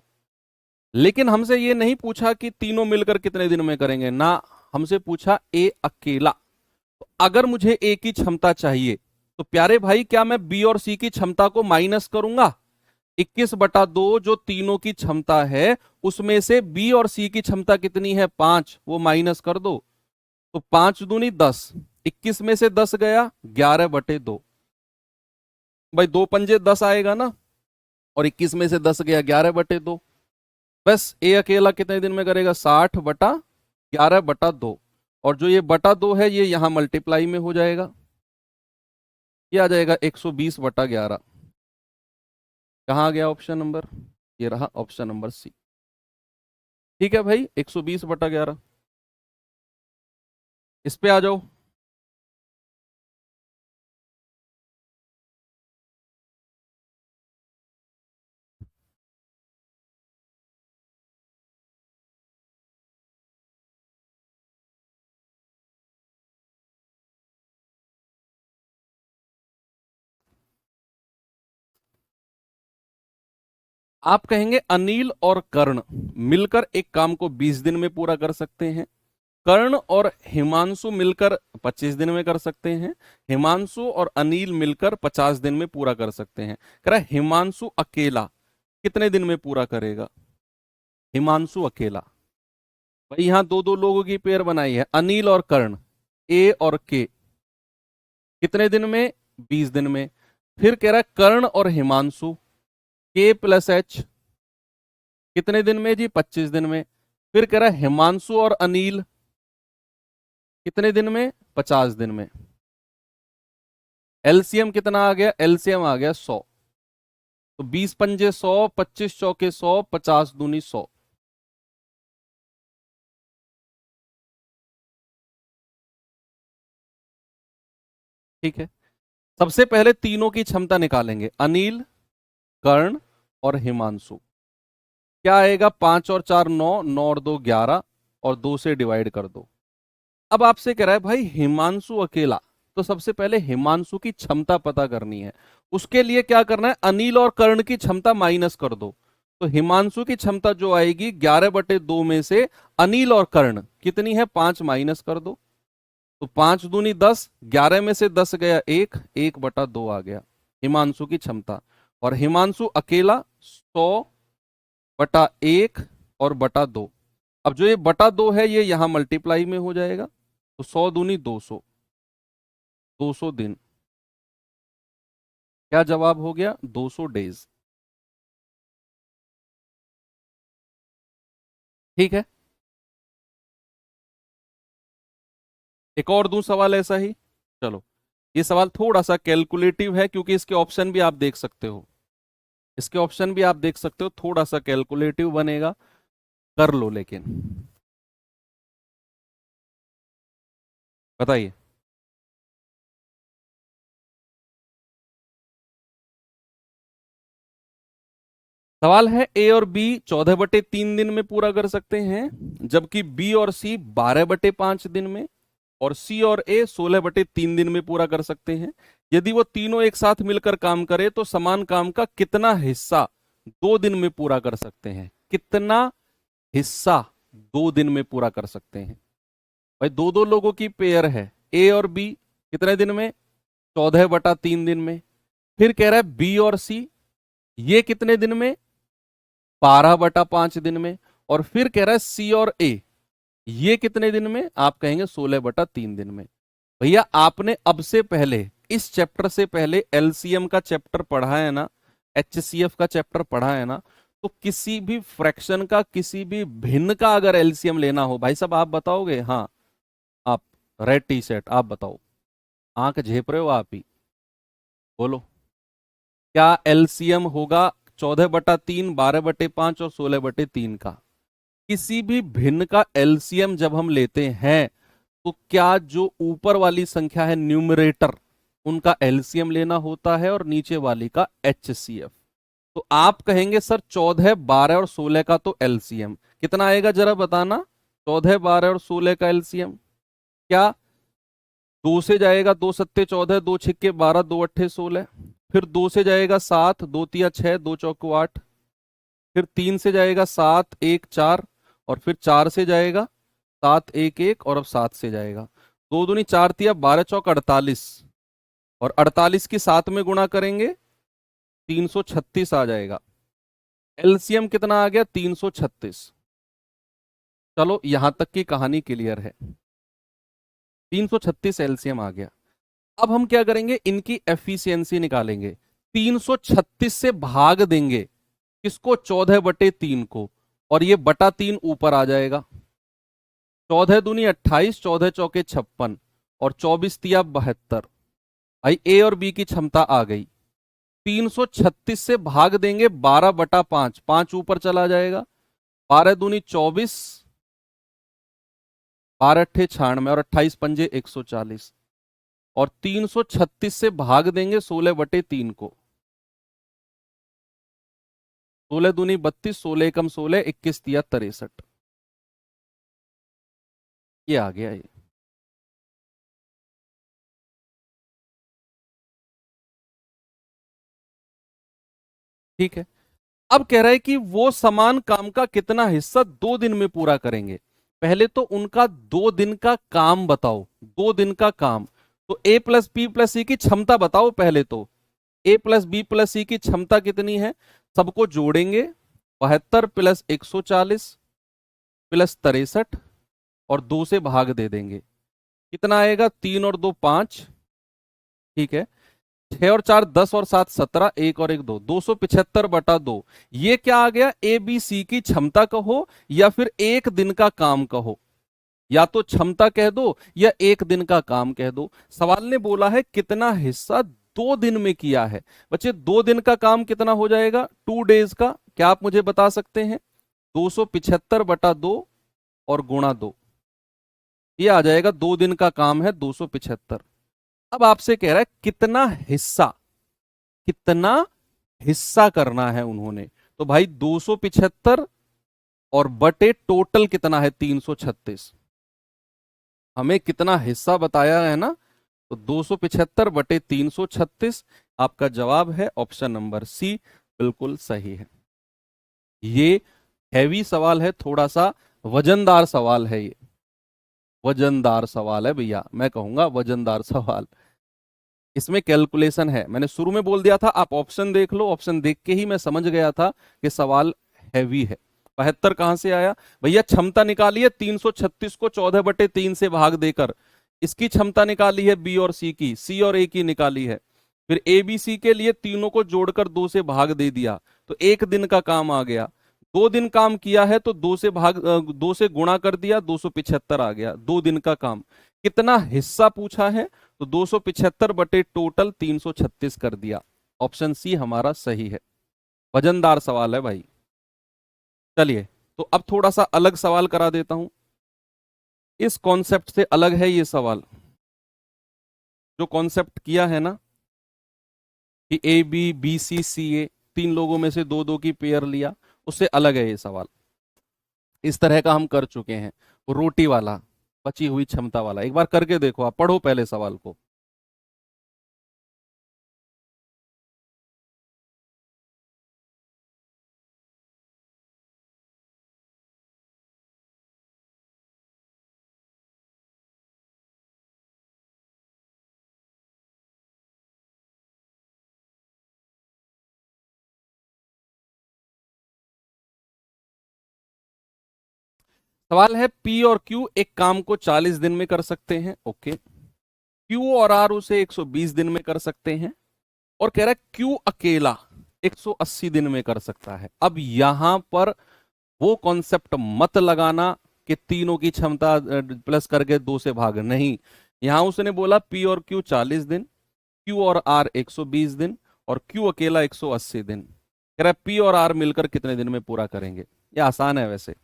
लेकिन हमसे ये नहीं पूछा कि तीनों मिलकर कितने दिन में करेंगे ना, हमसे पूछा ए अकेला। तो अगर मुझे ए की क्षमता चाहिए तो प्यारे भाई क्या मैं बी और सी की क्षमता को माइनस करूंगा? 21/2 जो तीनों की क्षमता है, उसमें से बी और सी की क्षमता कितनी है? 5, वो माइनस कर दो, तो 5 दूनी 10, 21 में से 10 गया, 11/2। भाई 2 पंजे 10 आएगा ना, और 21 में से 10 गया, 11/2। बस ए अकेला कितने दिन में करेगा? 60/11/2, और जो ये बटा 2 है ये यहां मल्टीप्लाई में हो जाएगा, ये आ जाएगा 120/11। कहाँ आ गया ऑप्शन नंबर? ये रहा ऑप्शन नंबर सी। ठीक है भाई, 120/11। इस पे आ जाओ। आप कहेंगे अनिल और कर्ण मिलकर एक काम को 20 दिन में पूरा कर सकते हैं, कर्ण और हिमांशु मिलकर 25 दिन में कर सकते हैं, हिमांशु और अनिल मिलकर 50 दिन में पूरा कर सकते हैं। कह रहा है हिमांशु अकेला कितने दिन में पूरा करेगा? हिमांशु अकेला, भाई यहां दो दो लोगों की पेयर बनाई है, अनिल और कर्ण, ए और के, कितने दिन में? 20 दिन में। फिर कह रहा है कर्ण और हिमांशु, के प्लस एच, कितने दिन में जी? 25 दिन में। फिर कह रहा है हिमांशु और अनिल, कितने दिन में? 50 दिन में। एलसीएम कितना आ गया? एलसीएम आ गया 100। तो 20 पंजे 100, 25 चौके 100, 50 दूनी 100। ठीक है, सबसे पहले तीनों की क्षमता निकालेंगे, अनिल, कर्ण और हिमांशु। क्या आएगा? 5 और 4 9, 9 और 2 11, और 2 से डिवाइड कर दो। अब आपसे कह रहा है भाई हिमांशु अकेला, तो सबसे पहले हिमांशु की क्षमता पता करनी है। उसके लिए क्या करना है? अनिल और कर्ण की क्षमता माइनस कर दो। तो हिमांशु की क्षमता जो आएगी 11/2 में से अनिल और कर्ण कितनी है? 5 माइनस कर दो। तो 5 दूनी 10, 11 में से 10 गया 1, 1/2 आ गया हिमांशु की क्षमता। और हिमांशु अकेला 100/1 और बटा 2। अब जो ये बटा 2 है ये यहां मल्टीप्लाई में हो जाएगा, तो 100 दूनी 200, 200 दिन। क्या जवाब हो गया? 200 डेज। ठीक है, एक और दूं सवाल ऐसा ही। चलो, ये सवाल थोड़ा सा कैलकुलेटिव है क्योंकि इसके ऑप्शन भी आप देख सकते हो, इसके ऑप्शन भी आप देख सकते हो, थोड़ा सा कैलकुलेटिव बनेगा, कर लो लेकिन। बताइए। सवाल है ए और बी 14/3 दिन में पूरा कर सकते हैं, जबकि बी और सी 12/5 दिन में, और सी और ए 16/3 दिन में पूरा कर सकते हैं। यदि वो तीनों एक साथ मिलकर काम करे तो समान काम का कितना हिस्सा 2 दिन में पूरा कर सकते हैं? कितना हिस्सा 2 दिन में पूरा कर सकते हैं? भाई दो दो लोगों की पेयर है, ए और बी, कितने दिन में? 14/3 दिन में। फिर कह रहा है बी और सी, ये कितने दिन में? 12/5 दिन में। और फिर कह रहा है सी और ए, ये कितने दिन में? आप कहेंगे 16/3 दिन में। भैया आपने अब से पहले, इस चैप्टर से पहले एलसीएम का चैप्टर पढ़ा है ना, एचसीएफ का चैप्टर पढ़ा है ना, तो किसी भी फ्रैक्शन का, किसी भी भिन्न का अगर एलसीएम लेना हो, भाई साहब आप बताओगे? हाँ, आप, रेड टी शर्ट, आप बताओ, आंख झेप रहे हो आप ही, बोलो। क्या एलसीएम होगा 14/3, 12/5 और 16/3 का? किसी भी भिन्न का एलसीएम जब हम लेते हैं तो क्या जो ऊपर वाली संख्या है न्यूमरेटर, उनका एलसीएम लेना होता है, और नीचे वाली का एचसीएफ। तो आप कहेंगे सर 14, 12 और 16 का तो एलसीएम कितना आएगा, जरा बताना। 14, 12 और 16 का एलसीएम क्या? 2 से जाएगा 2 सत्ते 14, 2 छिक्के 12, 2 अट्ठे 16। फिर 2 से जाएगा 7, 2 तिया 6, 2 चौको 8। फिर 3 से जाएगा 7, 1 4, और फिर 4 से जाएगा 7, 1 1, और अब 7 से जाएगा 2 दूनी 4 तिया 12 चौक 48, और 48 की 7 में गुणा करेंगे 336 आ जाएगा। एलसीएम कितना आ गया? 336। चलो यहां तक की कहानी क्लियर है, 336 एलसीएम आ गया। अब हम क्या करेंगे? इनकी एफिशिएंसी निकालेंगे। 336 से भाग देंगे किसको? 14/3 को, और ये बटा 3 ऊपर आ जाएगा। 14 दूनी 28, 14 चौके 56, और 24 तिया 72। भाई ए और बी की क्षमता आ गई। 336 से भाग देंगे 12/5, 5 ऊपर चला जाएगा। 12 दूनी 24, 12 अट्ठे 96, और 28 पंजे 140, और 336 से भाग देंगे 16/3 को। 16 दूनी 32, 16 एकम 16, 21 तिया 63। ये आ गया ये। ठीक है, अब कह रहा है कि वो समान काम का कितना हिस्सा 2 दिन में पूरा करेंगे। पहले तो उनका 2 दिन का काम बताओ, 2 दिन का काम। तो ए प्लस बी प्लस सी की क्षमता बताओ पहले तो। ए प्लस बी प्लस सी की क्षमता कितनी है, सबको जोड़ेंगे। 72 प्लस 140 प्लस 63 और 2 से भाग दे देंगे। कितना आएगा, 3 और 2 5, ठीक है। 6 और 4 10 और 7 17, 1 और 1 2, 275/2। ये क्या आ गया, ए बी सी की क्षमता कहो या फिर एक दिन का काम कहो। या तो क्षमता कह दो या एक दिन का काम कह दो। सवाल ने बोला है कितना हिस्सा 2 दिन में किया है। बच्चे 2 दिन का काम कितना हो जाएगा, 2 डेज का, क्या आप मुझे बता सकते हैं? 275/2 और गुणा 2, ये आ जाएगा 2 दिन का काम है 275। अब आपसे कह रहा है कितना हिस्सा, कितना हिस्सा करना है उन्होंने। तो भाई 275 और बटे टोटल कितना है 336, हमें कितना हिस्सा बताया है ना। तो 275/336 आपका जवाब है ऑप्शन नंबर सी, बिल्कुल सही है। ये हैवी सवाल है, थोड़ा सा वजनदार सवाल है, ये वजनदार सवाल है भैया, मैं कहूंगा वजनदार सवाल। इसमें कैलकुलेशन है, मैंने शुरू में बोल दिया था, आप ऑप्शन देख लो, ऑप्शन देख के ही मैं समझ गया था कि सवाल हैवी है। 72 कहां से आया भैया, क्षमता निकाली है 336 को 14/3 से भाग देकर। इसकी क्षमता निकाली है बी और सी की, सी और ए की निकाली है। फिर ए बी सी के लिए तीनों को जोड़कर 2 से भाग दे दिया, तो एक दिन का काम आ गया। 2 दिन काम किया है तो 2 से गुणा कर दिया, 275 आ गया 2 दिन का काम। कितना हिस्सा पूछा है, तो 275 बटे टोटल 336 कर दिया। ऑप्शन सी हमारा सही है। वजनदार सवाल है भाई। चलिए, तो अब थोड़ा सा अलग सवाल करा देता हूं। इस कॉन्सेप्ट से अलग है ये सवाल, जो कॉन्सेप्ट किया है ना कि ए बी बी सी सी ए, 3 लोगों में से 2 2 की पेयर लिया, उससे अलग है ये सवाल। इस तरह का हम कर चुके हैं, वो रोटी वाला, बची हुई क्षमता वाला। एक बार करके देखो, आप पढ़ो पहले सवाल को। सवाल है पी और क्यू एक काम को 40 दिन में कर सकते हैं, ओके। क्यू और आर उसे 120 दिन में कर सकते हैं, और कह रहा है क्यू अकेला 180 दिन में कर सकता है। अब यहां पर वो कॉन्सेप्ट मत लगाना कि तीनों की क्षमता प्लस करके 2 से भाग, नहीं। यहां उसने बोला पी और क्यू 40 दिन, क्यू और आर 120 दिन, और क्यू अकेला 180 दिन। कह रहा है पी और आर मिलकर कितने दिन में पूरा करेंगे। ये आसान है वैसे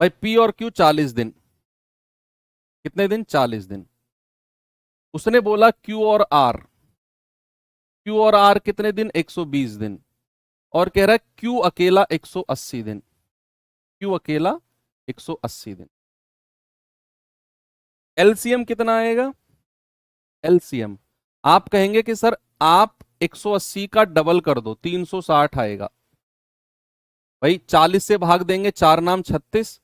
भाई, पी और क्यू 40 दिन, कितने दिन, 40 दिन। उसने बोला क्यू और आर कितने दिन, 120 दिन। और कह रहा है क्यू अकेला 180 दिन, क्यू अकेला 180 दिन। एलसीएम कितना आएगा, एलसीएम आप कहेंगे कि सर आप 180 का डबल कर दो, 360 आएगा। भाई 40 से भाग देंगे 4 नाम 36,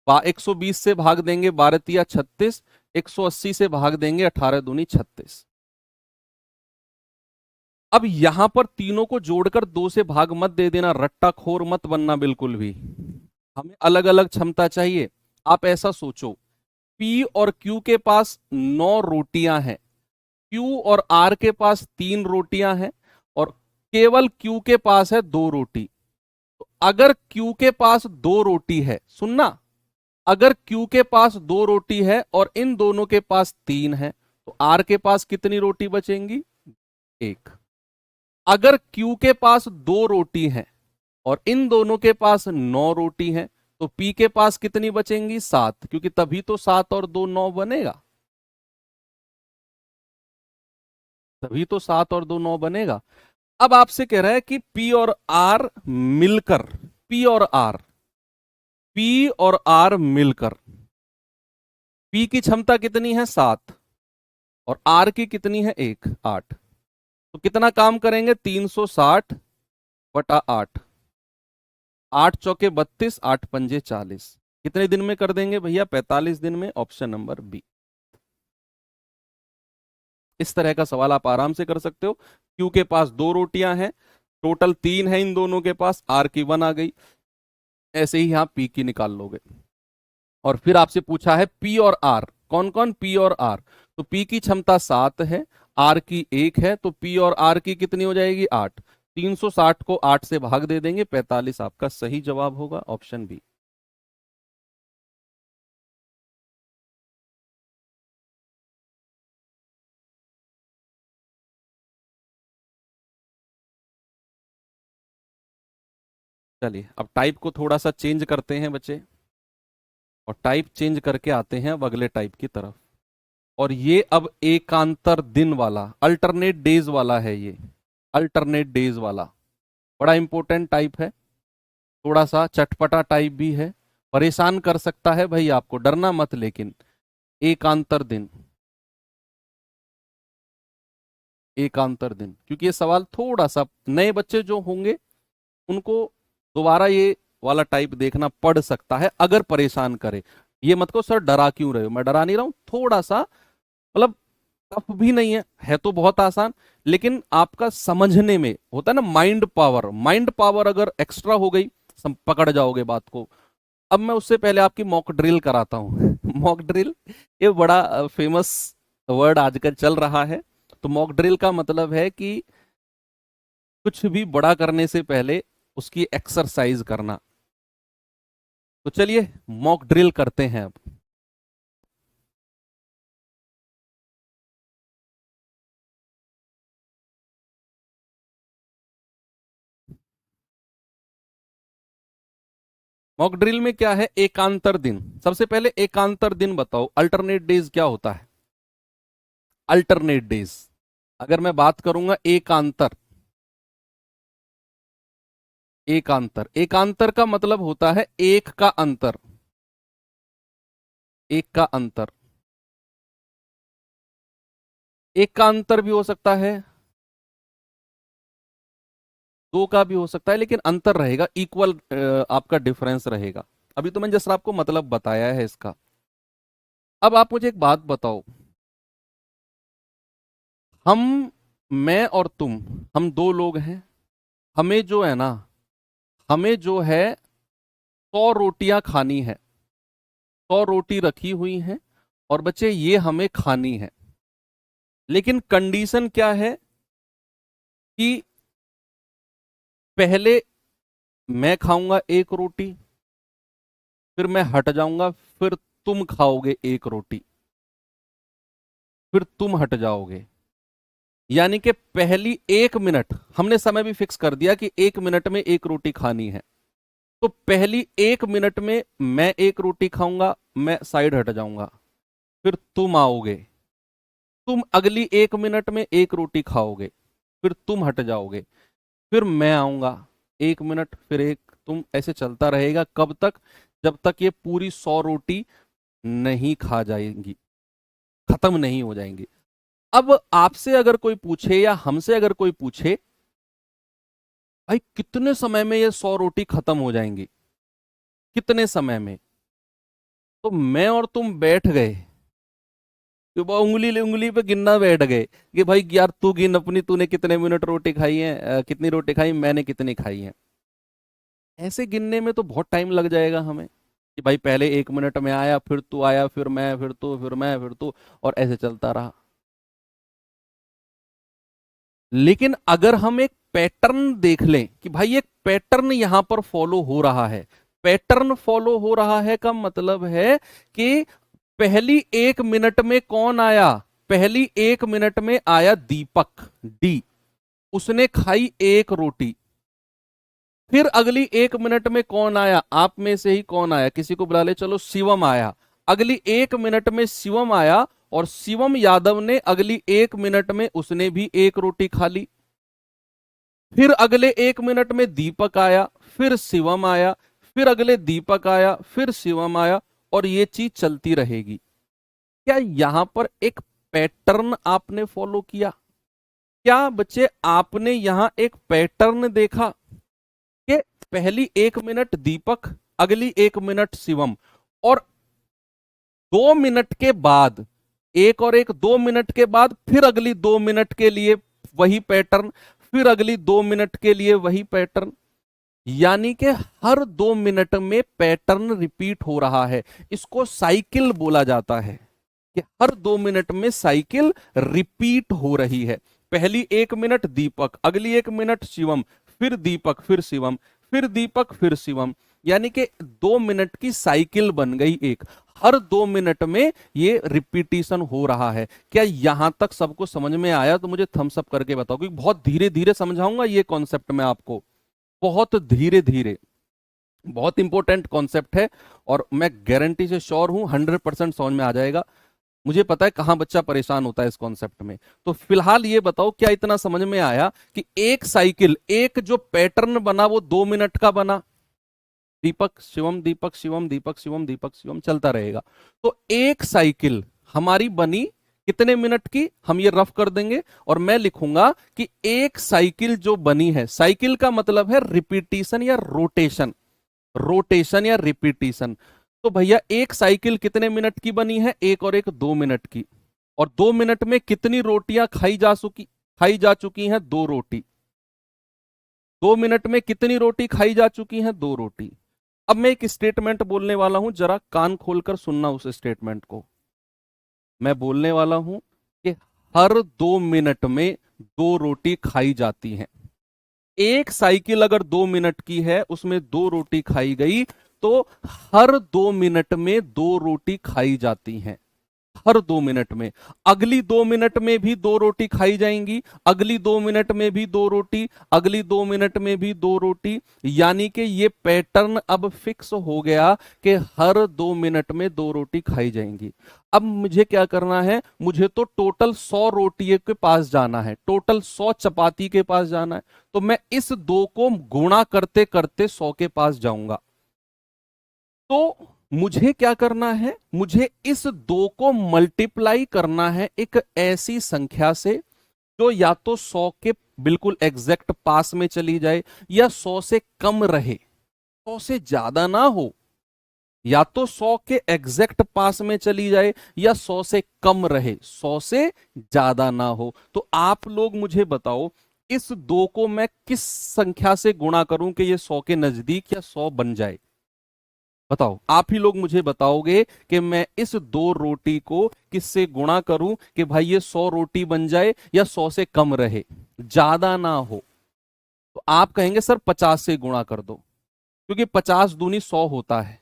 120 से भाग देंगे 12 तिया 36, 180 से भाग देंगे 18 दूनी 36। अब यहां पर तीनों को जोड़कर 2 से भाग मत दे देना, रट्टाखोर मत बनना बिल्कुल भी। हमें अलग अलग क्षमता चाहिए। आप ऐसा सोचो, पी और क्यू के पास 9 रोटियां हैं, क्यू और आर के पास 3 रोटियां हैं, और केवल क्यू के पास है 2 रोटी। तो अगर क्यू के पास 2 रोटी है, सुनना, अगर क्यू के पास 2 रोटी है और इन दोनों के पास 3 है, तो आर के पास कितनी रोटी बचेंगी, 1। अगर क्यू के पास 2 रोटी है और इन दोनों के पास 9 रोटी है, तो पी के पास कितनी बचेंगी, 7, क्योंकि तभी तो 7 और 2 9 बनेगा, तभी तो 7 और 2 9 बनेगा। अब आपसे कह रहा है कि पी और आर मिलकर, पी और आर, पी और आर मिलकर, पी की क्षमता कितनी है, 7, और आर की कितनी है, 1, 8। तो कितना काम करेंगे, 360 बटा 8, 8 चौके 32, 8 पंजे 40। कितने दिन में कर देंगे भैया? 45 दिन में, ऑप्शन नंबर बी। इस तरह का सवाल आप आराम से कर सकते हो। क्यू के पास 2 रोटियां हैं, टोटल 3 है इन दोनों के पास, आर की 1 आ गई, ऐसे ही आप पी की निकाल लोगे। और फिर आपसे पूछा है पी और आर, कौन कौन? पी और आर। तो पी की क्षमता 7 है, आर की 1 है, तो पी और आर की कितनी हो जाएगी? 8। 360 को 8 से भाग दे देंगे, 45 आपका सही जवाब होगा, ऑप्शन बी। चलिए अब टाइप को थोड़ा सा चेंज करते हैं बच्चे, और टाइप चेंज करके आते हैं अब अगले टाइप की तरफ। और ये अब एकांतर दिन वाला, अल्टरनेट डेज वाला है ये, अल्टरनेट डेज वाला बड़ा इंपॉर्टेंट टाइप है, थोड़ा सा चटपटा टाइप भी है, परेशान कर सकता है भाई आपको, डरना मत लेकिन। एकांतर दिन, एकांतर दिन, क्योंकि ये सवाल थोड़ा सा नए बच्चे जो होंगे उनको दोबारा ये वाला टाइप देखना पड़ सकता है अगर परेशान करे। ये मत को सर डरा क्यों रहे हो, मैं डरा नहीं रहा हूं, थोड़ा सा मतलब टफ भी नहीं है तो बहुत आसान, लेकिन आपका समझने में होता है ना माइंड पावर, माइंड पावर अगर एक्स्ट्रा हो गई पकड़ जाओगे बात को। अब मैं उससे पहले आपकी मॉक ड्रिल कराता हूँ मॉक ड्रिल, ये बड़ा फेमस वर्ड आजकल चल रहा है। तो मॉक ड्रिल का मतलब है कि कुछ भी बड़ा करने से पहले उसकी एक्सरसाइज करना। तो चलिए मॉक ड्रिल करते हैं अब। मॉक ड्रिल में क्या है? एकांतर दिन। सबसे पहले एकांतर दिन बताओ, अल्टरनेट डेज क्या होता है? अल्टरनेट डेज, अगर मैं बात करूंगा एकांतर, एकांतर, एकांतर का मतलब होता है एक का अंतर, एक का अंतर। एक का अंतर भी हो सकता है, 2 का भी हो सकता है, लेकिन अंतर रहेगा, इक्वल आपका डिफरेंस रहेगा। अभी तो मैंने जस्ट आपको मतलब बताया है इसका। अब आप मुझे एक बात बताओ, हम, मैं और तुम, हम 2 लोग हैं, हमें जो है ना, हमें जो है 100 रोटियां खानी है, 100 रोटी रखी हुई हैं, और बच्चे ये हमें खानी है, लेकिन कंडीशन क्या है कि पहले मैं खाऊंगा 1 रोटी, फिर मैं हट जाऊंगा, फिर तुम खाओगे 1 रोटी, फिर तुम हट जाओगे। यानी कि पहली 1 मिनट, हमने समय भी फिक्स कर दिया कि 1 मिनट में 1 रोटी खानी है। तो पहली 1 मिनट में मैं 1 रोटी खाऊंगा, मैं साइड हट जाऊंगा, फिर तुम आओगे, तुम अगली 1 मिनट में 1 रोटी खाओगे, फिर तुम हट जाओगे, फिर मैं आऊंगा, 1 मिनट, फिर एक तुम, ऐसे चलता रहेगा। कब तक? जब तक ये पूरी 100 रोटी नहीं खा जाएंगी, खत्म नहीं हो जाएंगी। अब आपसे अगर कोई पूछे या हमसे अगर कोई पूछे भाई कितने समय में ये 100 रोटी खत्म हो जाएंगी, कितने समय में, तो मैं और तुम बैठ गए, कि वो उंगली उंगली पे गिनना बैठ गए कि भाई यार तू गिन अपनी, तूने कितने मिनट रोटी खाई है, कितनी रोटी खाई, मैंने कितनी खाई है। ऐसे गिनने में तो बहुत टाइम लग जाएगा हमें, कि भाई पहले 1 मिनट में आया, फिर तू आया, फिर मैं, फिर तू, फिर मैं, फिर तू, और ऐसे चलता रहा। लेकिन अगर हम एक पैटर्न देख लें कि भाई एक पैटर्न यहां पर फॉलो हो रहा है, पैटर्न फॉलो हो रहा है का मतलब है कि पहली 1 मिनट में कौन आया? पहली 1 मिनट में आया दीपक, डी, उसने खाई 1 रोटी। फिर अगली 1 मिनट में कौन आया? आप में से ही कौन आया, किसी को बुला ले, चलो शिवम आया। अगली 1 मिनट में शिवम आया, और शिवम यादव ने अगली 1 मिनट में उसने भी 1 रोटी खा ली। फिर अगले 1 मिनट में दीपक आया, फिर शिवम आया, फिर अगले दीपक आया, फिर शिवम आया, और ये चीज चलती रहेगी। क्या यहां पर एक पैटर्न आपने फॉलो किया? क्या बच्चे आपने यहां एक पैटर्न देखा? पहली 1 मिनट दीपक, अगली 1 मिनट शिवम, और 2 मिनट के बाद, एक और एक 2 मिनट के बाद फिर अगली 2 मिनट के लिए वही पैटर्न, फिर अगली 2 मिनट के लिए वही पैटर्न। यानी कि हर 2 मिनट में पैटर्न रिपीट हो रहा है। इसको साइकिल बोला जाता है कि हर 2 मिनट में साइकिल रिपीट हो रही है। पहली 1 मिनट दीपक, अगली 1 मिनट शिवम, फिर दीपक, फिर शिवम, फिर दीपक, फिर शिवम। यानी कि 2 मिनट की साइकिल बन गई एक। हर 2 मिनट में ये रिपीटिशन हो रहा है। क्या यहां तक सबको समझ में आया? तो मुझे थम्स अप करके बताओ, क्योंकि बहुत धीरे धीरे समझाऊंगा ये कॉन्सेप्ट मैं आपको, बहुत धीरे धीरे। बहुत इंपॉर्टेंट कॉन्सेप्ट है और मैं गारंटी से श्योर हूं 100% समझ में आ जाएगा। मुझे पता है कहां बच्चा परेशान होता है इस कॉन्सेप्ट में। तो फिलहाल ये बताओ, क्या इतना समझ में आया कि एक साइकिल, एक जो पैटर्न बना वो 2 मिनट का बना, दीपक शिवम, दीपक शिवम, दीपक शिवम, दीपक शिवम चलता रहेगा। तो एक साइकिल हमारी बनी कितने मिनट की, हम ये रफ कर देंगे और मैं लिखूंगा कि एक साइकिल जो बनी है, साइकिल का मतलब है रिपीटिशन या रोटेशन, रोटेशन या रिपीटिशन। तो भैया एक साइकिल कितने मिनट की बनी है? एक और एक 2 मिनट की। और 2 मिनट में कितनी रोटियां खाई जा चुकी हैं? 2 रोटी। 2 मिनट में कितनी रोटी खाई जा चुकी हैं? 2 रोटी। अब मैं एक स्टेटमेंट बोलने वाला हूं, जरा कान खोलकर सुनना उस स्टेटमेंट को। मैं बोलने वाला हूं कि हर 2 मिनट में 2 रोटी खाई जाती हैं। एक साइकिल अगर 2 मिनट की है, उसमें 2 रोटी खाई गई, तो हर 2 मिनट में 2 रोटी खाई जाती हैं। हर 2 मिनट में। अगली 2 मिनट में भी 2 रोटी खाई जाएंगी, अगली 2 मिनट में भी 2 रोटी, अगली 2 मिनट में भी 2 रोटी। यानी कि ये पैटर्न अब फिक्स हो गया कि हर 2 मिनट में 2 रोटी खाई जाएंगी। अब मुझे क्या करना है? मुझे तो टोटल 100 रोटी के पास जाना है, टोटल 100 चपाती के पास जाना है। तो मैं इस 2 को गुणा करते करते 100 के पास जाऊंगा। तो मुझे क्या करना है? मुझे इस 2 को मल्टीप्लाई करना है एक ऐसी संख्या से जो या तो 100 के बिल्कुल एग्जैक्ट पास में चली जाए या 100 से कम रहे, 100 से ज्यादा ना हो। या तो 100 के एग्जैक्ट पास में चली जाए या 100 से कम रहे, 100 से ज्यादा ना हो। तो आप लोग मुझे बताओ, इस 2 को मैं किस संख्या से गुणा करूं कि ये 100 के नजदीक या 100 बन जाए? बताओ, आप ही लोग मुझे बताओगे कि मैं इस 2 रोटी को किससे गुणा करूं कि भाई ये 100 रोटी बन जाए या 100 से कम रहे, ज्यादा ना हो। तो आप कहेंगे सर 50 से गुणा कर दो, क्योंकि 50 दूनी 100 होता है।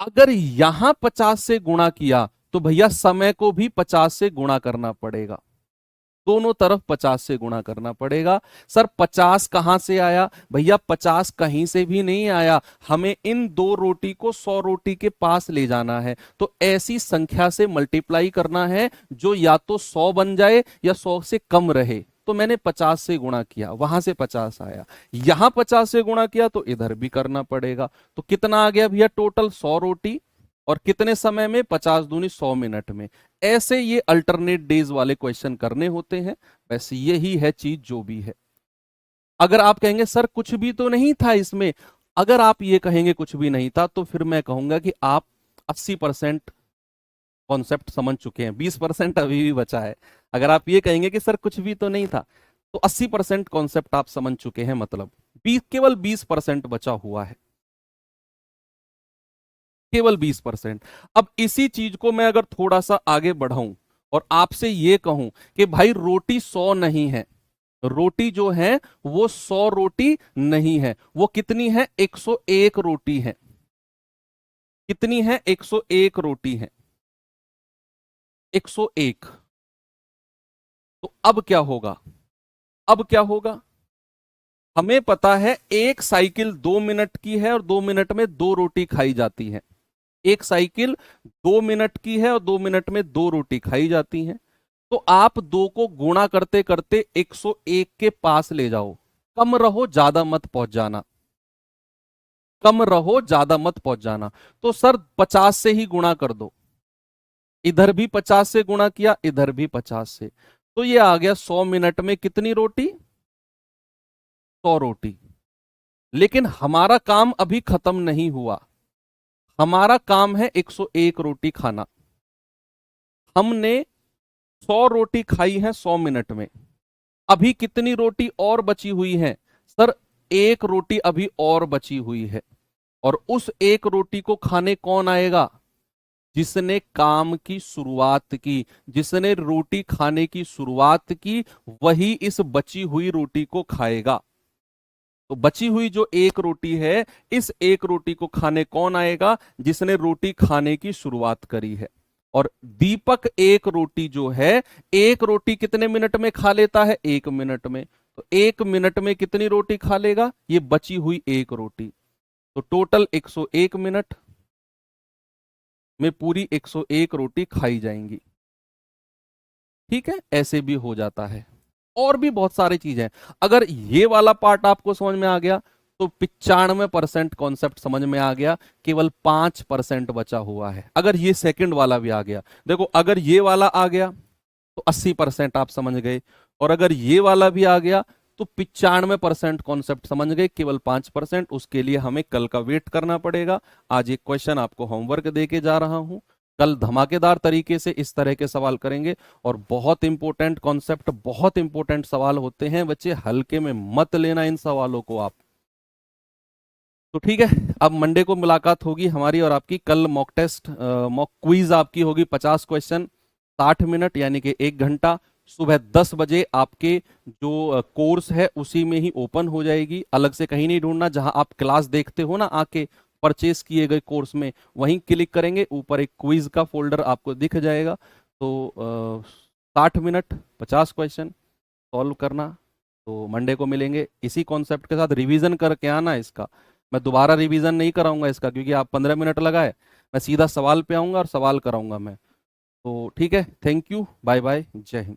अगर यहां 50 से गुणा किया तो भैया समय को भी 50 से गुणा करना पड़ेगा, दोनों तरफ 50 से गुणा करना पड़ेगा। सर 50 कहां से आया? भैया 50 कहीं से भी नहीं आया, हमें इन 2 रोटी को 100 रोटी के पास ले जाना है। तो ऐसी संख्या से मल्टीप्लाई करना है जो या तो 100 बन जाए या 100 से कम रहे। तो मैंने 50 से गुणा किया, वहां से 50 आया, यहां 50 से गुणा किया तो इधर भी करना पड़ेगा। तो कितना आ गया भैया? टोटल 100 रोटी, और कितने समय में? 50 दूनी 100 मिनट में। ऐसे ये अल्टरनेट डेज वाले क्वेश्चन करने होते हैं। वैसे यही है चीज जो भी है। अगर आप कहेंगे सर कुछ भी तो नहीं था इसमें, अगर आप ये कहेंगे कुछ भी नहीं था, तो फिर मैं कहूंगा कि आप 80% कॉन्सेप्ट समझ चुके हैं, 20% अभी भी बचा है। अगर आप ये कहेंगे कि सर कुछ भी तो नहीं था, तो 80% कॉन्सेप्ट आप समझ चुके हैं, मतलब केवल 20% बचा हुआ है, केवल 20%। अब इसी चीज को मैं अगर थोड़ा सा आगे बढ़ाऊं और आपसे ये कहूं कि भाई रोटी 100 नहीं है, रोटी जो है वो 100 रोटी नहीं है, वो कितनी है? 101 रोटी है। कितनी है? 101 रोटी है, 101। तो अब क्या होगा? अब क्या होगा? हमें पता है एक साइकिल 2 मिनट की है और 2 मिनट में 2 रोटी खाई जाती है। एक साइकिल 2 मिनट की है और 2 मिनट में 2 रोटी खाई जाती हैं। तो आप 2 को गुणा करते करते 101 के पास ले जाओ। कम रहो, ज्यादा मत पहुंच जाना, कम रहो, ज्यादा मत पहुंच जाना। तो सर 50 से ही गुणा कर दो, इधर भी 50 से गुणा किया, इधर भी 50 से। तो ये आ गया 100 मिनट में कितनी रोटी? 100 रोटी। लेकिन हमारा काम अभी खत्म नहीं हुआ। हमारा काम है 101 रोटी खाना। हमने 100 रोटी खाई है 100 मिनट में। अभी कितनी रोटी और बची हुई है? सर, एक रोटी अभी और बची हुई है। और उस एक रोटी को खाने कौन आएगा? जिसने काम की शुरुआत की, जिसने रोटी खाने की शुरुआत की, वही इस बची हुई रोटी को खाएगा। तो बची हुई जो एक रोटी है, इस एक रोटी को खाने कौन आएगा? जिसने रोटी खाने की शुरुआत करी है। और दीपक एक रोटी जो है, एक रोटी कितने मिनट में खा लेता है? 1 मिनट में। तो 1 मिनट में कितनी रोटी खा लेगा? ये बची हुई एक रोटी। तो टोटल 101 मिनट में पूरी 101 रोटी खाई जाएंगी। ठीक है, ऐसे भी हो जाता है। और भी बहुत सारी चीजें। अगर ये वाला पार्ट आपको समझ में आ गया तो 95% कॉन्सेप्ट समझ में आ गया, केवल 5% बचा हुआ है। अगर ये सेकंड वाला भी आ गया, देखो अगर ये वाला आ गया तो 80% आप समझ गए, और अगर ये वाला भी आ गया तो 95% कॉन्सेप्ट समझ गए, केवल 5%। उसके लिए हमें कल का वेट करना पड़ेगा। आज एक क्वेश्चन आपको होमवर्क दे के जा रहा हूं, कल धमाकेदार तरीके से इस तरह के सवाल करेंगे। और बहुत इंपॉर्टेंट कॉन्सेप्ट, बहुत इंपॉर्टेंट सवाल होते हैं बच्चे, हल्के में मत लेना इन सवालों को आप। तो ठीक है, अब मंडे को मुलाकात होगी हमारी और आपकी। कल मॉक टेस्ट, मॉक क्विज आपकी होगी, 50 क्वेश्चन, 60 मिनट यानी कि 1 घंटा। सुबह 10 बजे आपके जो कोर्स है उसी में ही ओपन हो जाएगी, अलग से कहीं नहीं ढूंढना। जहां आप क्लास देखते हो ना आके, परचेस किए गए कोर्स में, वहीं क्लिक करेंगे, ऊपर एक क्विज का फोल्डर आपको दिख जाएगा। तो 60 मिनट 50 क्वेश्चन सॉल्व करना। तो मंडे को मिलेंगे इसी कॉन्सेप्ट के साथ। रिवीजन करके आना इसका। मैं दोबारा रिवीजन नहीं कराऊंगा इसका, क्योंकि आप 15 मिनट लगाए। मैं सीधा सवाल पे आऊंगा और सवाल कराऊंगा मैं। तो ठीक है, थैंक यू, बाय बाय, जय हिंद।